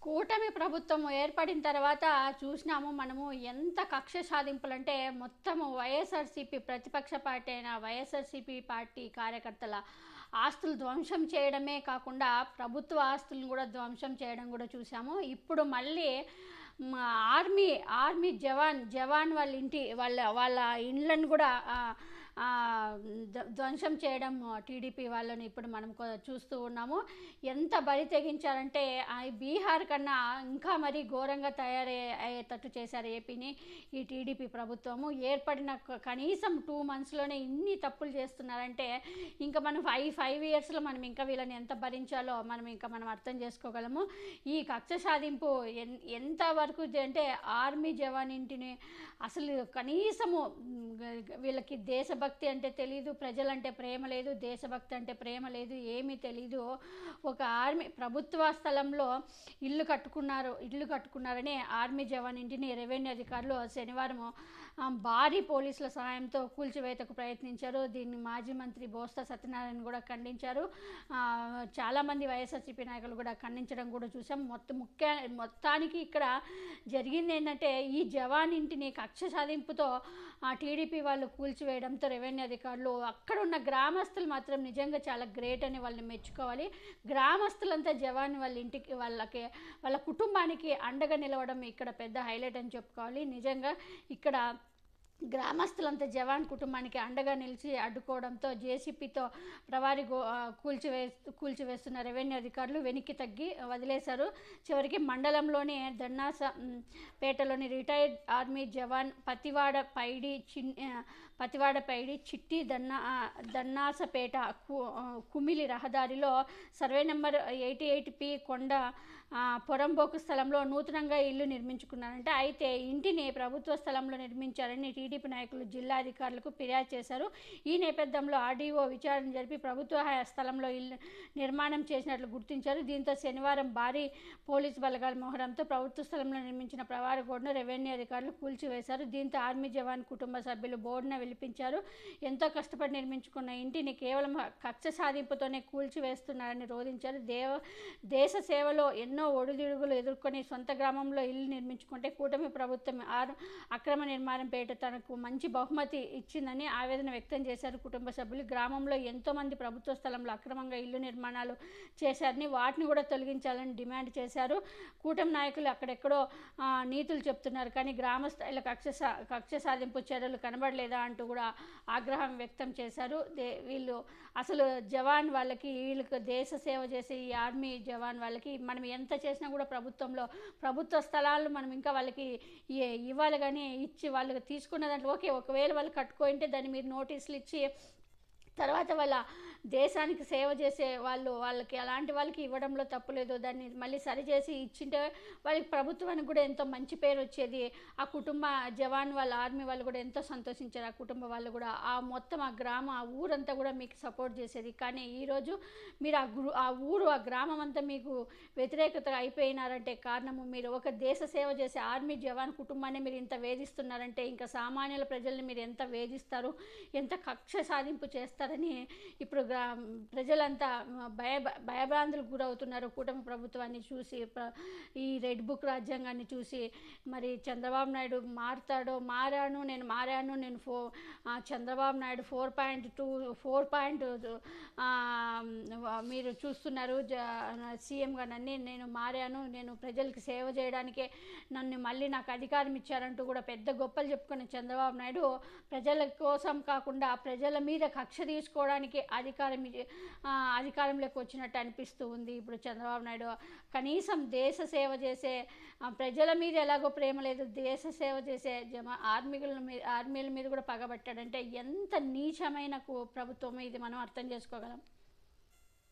కూటమి ప్రభుత్వం ఏర్పడిన తర్వాత చూసినాము మనము ఎంత కక్ష సాధింపులంటే మొత్తము వైఎస్ఆర్సీపీ ప్రతిపక్ష పార్టీ అయిన వైఎస్ఆర్సీపీ పార్టీ కార్యకర్తల ఆస్తులు ధ్వంసం చేయడమే కాకుండా ప్రభుత్వ ఆస్తులను కూడా ధ్వంసం చేయడం కూడా చూసాము. ఇప్పుడు మళ్ళీ ఆర్మీ జవాన్ వాళ్ళ ఇంటి వాళ్ళ ఇండ్లను కూడా ధ్వంసం చేయడం టీడీపీ వాళ్ళని ఇప్పుడు మనం చూస్తూ ఉన్నాము. ఎంత బరి తెగించారంటే బీహార్ కన్నా ఇంకా మరీ ఘోరంగా అయ్యేటట్టు చేశారు ఏపీని ఈ టీడీపీ ప్రభుత్వము. ఏర్పడిన కనీసం 2 monthsలోనే ఇన్ని తప్పులు చేస్తున్నారంటే ఇంకా మనం 5 yearsలో మనం ఇంకా వీళ్ళని ఎంత భరించాలో మనం అర్థం చేసుకోగలము. ఈ కక్ష సాధింపు ఎంతవరకు అంటే ఆర్మీ జవాన్ ఇంటిని అసలు కనీసము వీళ్ళకి దేశభక్తి అంటే తెలీదు, ప్రజలంటే ప్రేమ లేదు, దేశభక్తి అంటే ప్రేమ లేదు, ఏమీ తెలీదు. ఒక ఆర్మీ ప్రభుత్వ స్థలంలో ఇల్లు కట్టుకున్నారని ఆర్మీ జవాన్ ఇంటిని రెవెన్యూ అధికారులు శనివారం భారీ పోలీసుల సహాయంతో కూల్చివేతకు ప్రయత్నించారు. దీన్ని మాజీ మంత్రి బోత్స సత్యనారాయణ కూడా ఖండించారు. చాలామంది వైఎస్ఆర్సీపీ నాయకులు కూడా ఖండించడం కూడా చూసాం. మొత్తానికి ఇక్కడ జరిగింది ఏంటంటే ఈ జవాన్ ఇంటిని కక్ష సాధింపుతో టీడీపీ వాళ్ళు కూల్చివేయడంతో రెవెన్యూ అధికారులు అక్కడ ఉన్న గ్రామస్తులు మాత్రం నిజంగా చాలా గ్రేట్ అని వాళ్ళని మెచ్చుకోవాలి. గ్రామస్తులంతా జవాన్ వాళ్ళ ఇంటికి వాళ్ళ కుటుంబానికి అండగా నిలవడం ఇక్కడ పెద్ద హైలైట్ అని చెప్పుకోవాలి. నిజంగా ఇక్కడ గ్రామస్తులంతా జవాన్ కుటుంబానికి అండగా నిలిచి అడ్డుకోవడంతో జేసీపీతో ప్రవారి కూల్చివేస్తున్న రెవెన్యూ అధికారులు వెనక్కి తగ్గి వదిలేశారు. చివరికి మండలంలోని దన్నాసపేటలోని రిటైర్డ్ ఆర్మీ జవాన్ పతివాడపైడి చిట్టి దన్నాసపేట కుమిలి రహదారిలో సర్వే నెంబర్ 88P కొండ పొరంబోకు స్థలంలో నూతనంగా ఇల్లు నిర్మించుకున్నారంట. అయితే ఇంటిని ప్రభుత్వ స్థలంలో నిర్మించారని టీడీపీ నాయకులు జిల్లా అధికారులకు ఫిర్యాదు చేశారు. ఈ నేపథ్యంలో ఆర్డీఓ విచారణ జరిపి ప్రభుత్వ స్థలంలో ఇల్లు నిర్మాణం చేసినట్లు గుర్తించారు. దీంతో శనివారం భారీ పోలీసు బలగాల మోహరంతో ప్రభుత్వ స్థలంలో నిర్మించిన ప్రవార గోడను రెవెన్యూ అధికారులు కూల్చివేశారు. దీంతో ఆర్మీ జవాన్ కుటుంబ సభ్యులు బోర్డున విలిపించారు. ఎంతో కష్టపడి నిర్మించుకున్న ఇంటిని కేవలం కక్ష సాధింపుతోనే కూల్చివేస్తున్నారని రోధించారు. దేశ సేవలో ఎన్నో ఒడిదుడుగులు ఎదుర్కొని సొంత గ్రామంలో ఇల్లు నిర్మించుకుంటే కూటమి ప్రభుత్వం అక్రమ నిర్మాణం పేట తనకు మంచి బహుమతి ఇచ్చిందని ఆవేదన వ్యక్తం చేశారు కుటుంబ సభ్యులు. గ్రామంలో ఎంతోమంది ప్రభుత్వ స్థలంలో అక్రమంగా ఇల్లు నిర్మాణాలు చేశారని వాటిని కూడా తొలగించాలని డిమాండ్ చేశారు. కూటమి నాయకులు అక్కడెక్కడో నీతులు చెప్తున్నారు కానీ గ్రామ స్థాయిలో కక్ష సాధింపు చర్యలు కనబడలేదా అంటూ కూడా ఆగ్రహం వ్యక్తం చేశారు. వీళ్ళు అసలు జవాన్ వాళ్ళకి వీళ్ళకి దేశ సేవ చేసే ఈ ఆర్మీ జవాన్ వాళ్ళకి మనం ఎంత చేసినా కూడా ప్రభుత్వ స్థలాలు మనం ఇంకా వాళ్ళకి ఇవ్వాలి కానీ ఇచ్చి వాళ్ళకి తీసుకున్న దాంట్లో ఓకే, ఒకవేళ వాళ్ళు కట్టుకుంటే దాన్ని మీరు నోటీసులు ఇచ్చి తర్వాత వాళ్ళ దేశానికి సేవ చేసే వాళ్ళకి అలాంటి వాళ్ళకి ఇవ్వడంలో తప్పులేదు. దాన్ని మళ్ళీ సరిచేసి ఇచ్చింటే వాళ్ళకి ప్రభుత్వానికి కూడా ఎంతో మంచి పేరు వచ్చేది. ఆ కుటుంబ జవాన్ వాళ్ళ ఆర్మీ వాళ్ళు కూడా ఎంతో సంతోషించారు. ఆ కుటుంబ వాళ్ళు కూడా మొత్తం ఆ గ్రామం ఆ ఊరంతా కూడా మీకు సపోర్ట్ చేసేది. కానీ ఈరోజు మీరు ఆ గ్రామం అంతా మీకు వ్యతిరేకత అయిపోయినారంటే కారణము మీరు ఒక దేశ సేవ చేసే ఆర్మీ జవాన్ కుటుంబాన్ని మీరు ఇంత వేధిస్తున్నారంటే ఇంకా సామాన్యుల ప్రజల్ని మీరు ఎంత వేధిస్తారు, ఎంత కక్ష సాధింపు చేస్తారని ఇప్పుడు ప్రజలంతా భయభ్రాంతులకు గురవుతున్నారు. కూటమి ప్రభుత్వాన్ని చూసి ఈ రెడ్ బుక్ రాజ్యాంగాన్ని చూసి మరి చంద్రబాబు నాయుడు నేను చంద్రబాబు నాయుడు 4.2 మీరు చూస్తున్నారు సీఎంగా నేను మారాను, నేను ప్రజలకు సేవ చేయడానికే మళ్ళీ నాకు అధికారం ఇచ్చారంటూ కూడా పెద్ద గొప్పలు చెప్పుకున్న చంద్రబాబు నాయుడు ప్రజల కోసం కాకుండా ప్రజల మీద కక్ష తీసుకోవడానికి అధికారంలోకి వచ్చినట్టు అనిపిస్తూ ఉంది. ఇప్పుడు చంద్రబాబు నాయుడు కనీసం దేశ సేవ చేసే ప్రజల మీద ఎలాగో ప్రేమ లేదు, దేశ సేవ చేసే ఆర్మీల మీద కూడా పగబట్టాడంటే ఎంత నీచమైన ప్రభుత్వం ఇది మనం అర్థం చేసుకోగలం.